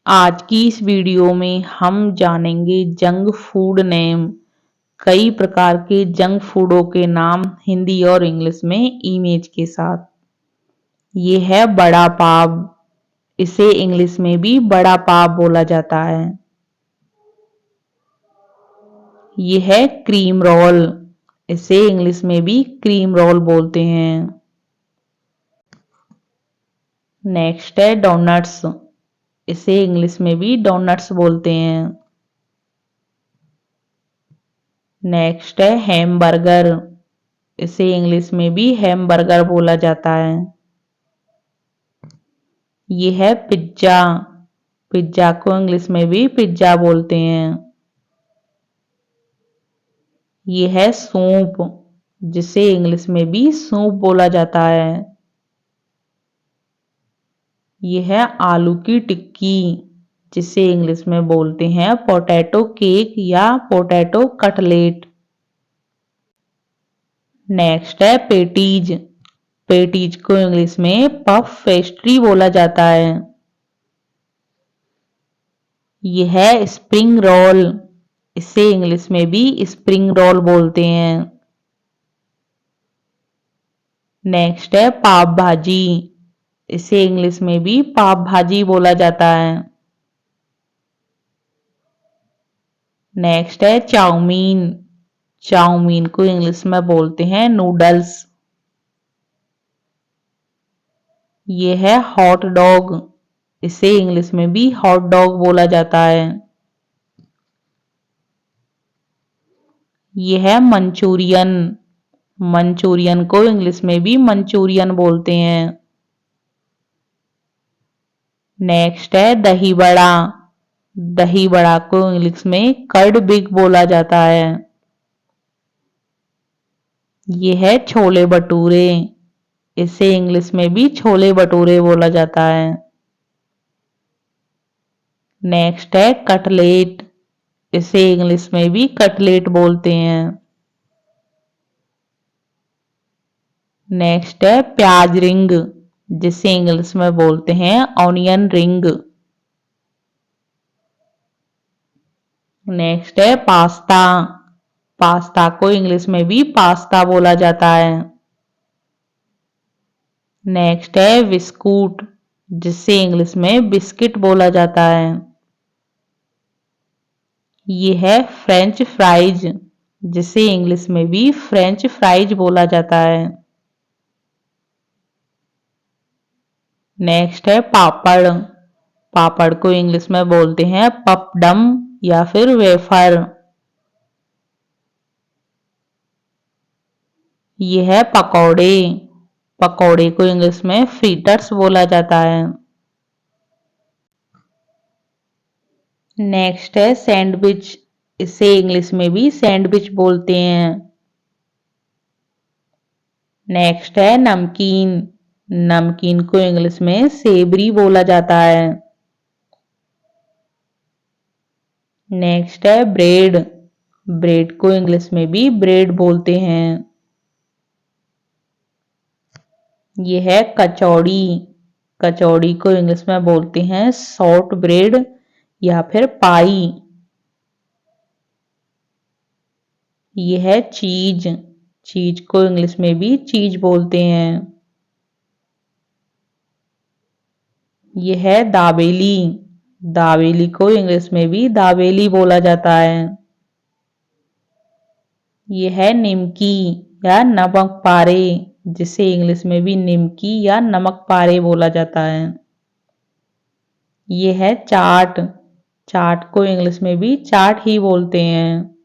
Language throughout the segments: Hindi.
आज की इस वीडियो में हम जानेंगे जंक फूड नेम। कई प्रकार के जंक फूडों के नाम हिंदी और इंग्लिश में इमेज के साथ। ये है बड़ा पाव। इसे इंग्लिश में भी बड़ा पाव बोला जाता है। ये है क्रीम रोल। इसे इंग्लिश में भी क्रीम रोल बोलते हैं। नेक्स्ट है डोनट्स। इसे इंग्लिश में भी डोनट्स बोलते हैं। नेक्स्ट है हैमबर्गर। इसे इंग्लिश में भी हैमबर्गर बोला जाता है। ये है पिज्जा। पिज्जा को इंग्लिश में भी पिज्जा बोलते हैं। ये है सूप, जिसे इंग्लिश में भी सूप बोला जाता है। ये है आलू की टिक्की, जिसे इंग्लिश में बोलते हैं पोटैटो केक या पोटैटो कटलेट। नेक्स्ट है पेटीज। पेटीज को इंग्लिश में पफ पेस्ट्री बोला जाता है। ये है स्प्रिंग रोल। इसे इंग्लिश में भी स्प्रिंग रोल बोलते हैं। नेक्स्ट है पाव भाजी। इसे इंग्लिश में भी पाव भाजी बोला जाता है। नेक्स्ट है चाउमीन। चाउमीन को इंग्लिश में बोलते हैं नूडल्स। ये है हॉट डॉग। इसे इंग्लिश में भी हॉट डॉग बोला जाता है। ये है मंचूरियन। मंचूरियन को इंग्लिश में भी मंचूरियन बोलते हैं। नेक्स्ट है दही बड़ा। दही बड़ा को इंग्लिश में कर्ड बिग बोला जाता है। ये है छोले भटूरे। इसे इंग्लिश में भी छोले भटूरे बोला जाता है। नेक्स्ट है कटलेट। इसे इंग्लिश में भी कटलेट बोलते हैं। नेक्स्ट है प्याज रिंग, जिसे इंग्लिश में बोलते हैं ऑनियन रिंग। नेक्स्ट है पास्ता। पास्ता को इंग्लिश में भी पास्ता बोला जाता है। नेक्स्ट है बिस्कुट, जिसे इंग्लिश में बिस्किट बोला जाता है। ये है फ्रेंच फ्राइज, जिसे इंग्लिश में भी फ्रेंच फ्राइज बोला जाता है। नेक्स्ट है पापड़। पापड़ को इंग्लिश में बोलते हैं पपडम या फिर वेफर। ये है पकौड़े। पकौड़े को इंग्लिश में फ्रीटर्स बोला जाता है। नेक्स्ट है सैंडविच। इसे इंग्लिश में भी सैंडविच बोलते हैं। नेक्स्ट है नमकीन। नमकीन को इंग्लिश में सेवरी बोला जाता है। नेक्स्ट है ब्रेड। ब्रेड को इंग्लिश में भी ब्रेड बोलते हैं। ये है कचौड़ी। कचौड़ी को इंग्लिश में बोलते हैं शॉर्ट ब्रेड या फिर पाई। ये है चीज। चीज को इंग्लिश में भी चीज बोलते हैं। ये है दाबेली। दाबेली को इंग्लिश में भी दाबेली बोला जाता है। ये है निमकी या नमक पारे, जिसे इंग्लिश में भी निमकी या नमक पारे बोला जाता है। ये है चाट। चाट को इंग्लिश में भी चाट ही बोलते हैं।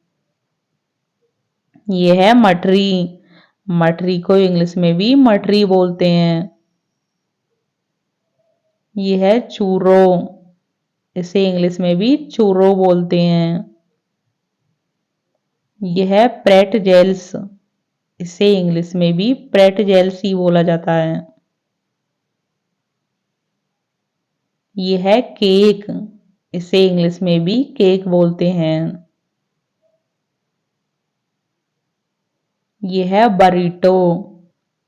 ये है मठरी। मठरी को इंग्लिश में भी मठरी बोलते हैं। ये है चूरो। इसे इंग्लिश में भी चूरो बोलते हैं। यह है प्रेटजेल्स। इसे इंग्लिश में भी प्रेटजेल्स ही बोला जाता है। यह है केक। इसे इंग्लिश में भी केक बोलते हैं। यह है बरीटो।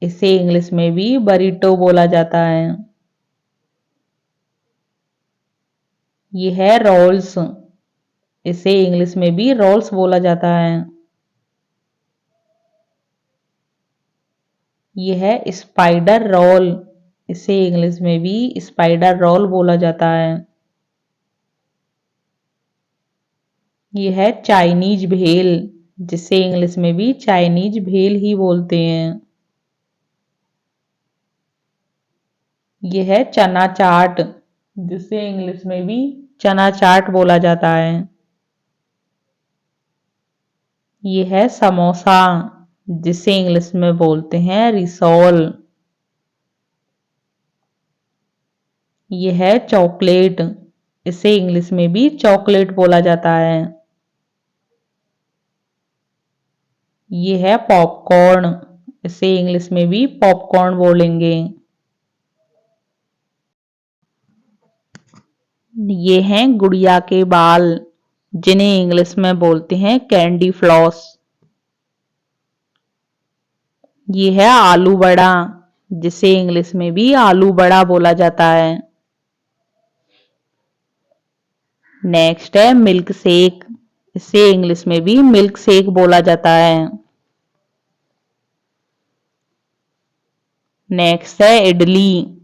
इसे इंग्लिश में भी बरीटो बोला जाता है। ये है रोल्स, इसे इंग्लिश में भी रोल्स बोला जाता है। ये है स्पाइडर रोल, इसे इंग्लिश में भी स्पाइडर रोल बोला जाता है। ये है चाइनीज भेल, जिसे इंग्लिश में भी चाइनीज भेल ही बोलते हैं। ये है चना चाट, जिसे इंग्लिश में भी चना चाट बोला जाता है। ये है समोसा, जिसे इंग्लिश में बोलते हैं रिसोल। ये है चॉकलेट, इसे इंग्लिश में भी चॉकलेट बोला जाता है। ये है पॉपकॉर्न, इसे इंग्लिश में भी पॉपकॉर्न बोलेंगे। ये हैं गुड़िया के बाल, जिन्हें इंग्लिश में बोलते हैं कैंडी फ्लॉस। ये है आलू बड़ा, जिसे इंग्लिश में भी आलू बड़ा बोला जाता है। नेक्स्ट है मिल्क शेक, इसे इंग्लिश में भी मिल्क शेक बोला जाता है। नेक्स्ट है इडली,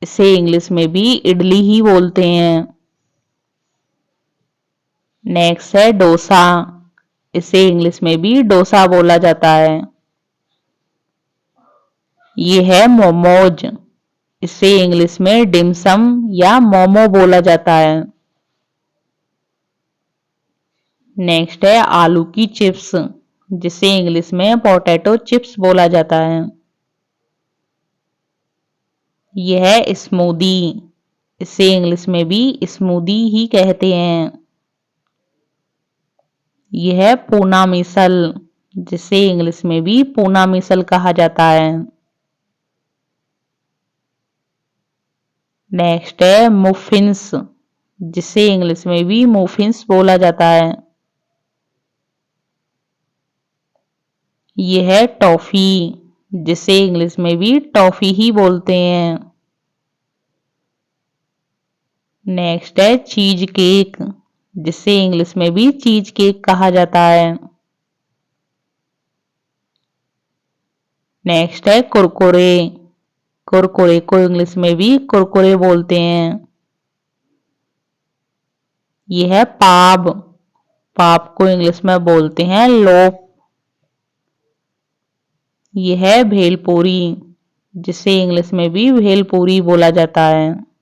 इसे इंग्लिश में भी इडली ही बोलते हैं। नेक्स्ट है डोसा, इसे इंग्लिश में भी डोसा बोला जाता है। ये है मोमोज, इसे इंग्लिश में डिमसम या मोमो बोला जाता है। नेक्स्ट है आलू की चिप्स, जिसे इंग्लिश में पोटैटो चिप्स बोला जाता है। यह है स्मूदी, इसे इंग्लिश में भी स्मूदी ही कहते हैं। यह है पूना मिसल, जिसे इंग्लिश में भी पूना मिसल कहा जाता है। नेक्स्ट है मुफिन्स, जिसे इंग्लिश में भी मुफिन्स बोला जाता है। यह है टॉफी, जिसे इंग्लिश में भी टॉफी ही बोलते हैं। नेक्स्ट है चीज केक, जिसे इंग्लिश में भी चीज केक कहा जाता है। नेक्स्ट है कुरकुरे, कुरकुरे को इंग्लिश में भी कुरकुरे बोलते हैं। यह है पाव, पाव को इंग्लिश में बोलते हैं लोफ। यह है भेलपूरी, जिसे इंग्लिश में भी भेलपूरी बोला जाता है।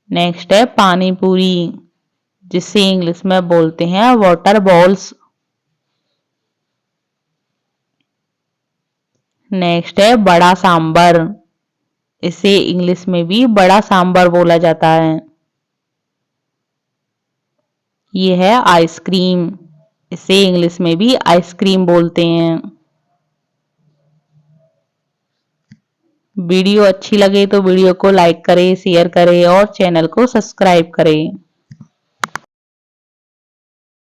नेक्स्ट है पानी पूरी, जिसे इंग्लिश में बोलते हैं वाटर बॉल्स। नेक्स्ट है बड़ा सांबर, इसे इंग्लिश में भी बड़ा सांबर बोला जाता है। यह है आइसक्रीम, इसे इंग्लिश में भी आइसक्रीम बोलते हैं। वीडियो अच्छी लगे तो वीडियो को लाइक करें, शेयर करें और चैनल को सब्सक्राइब करें।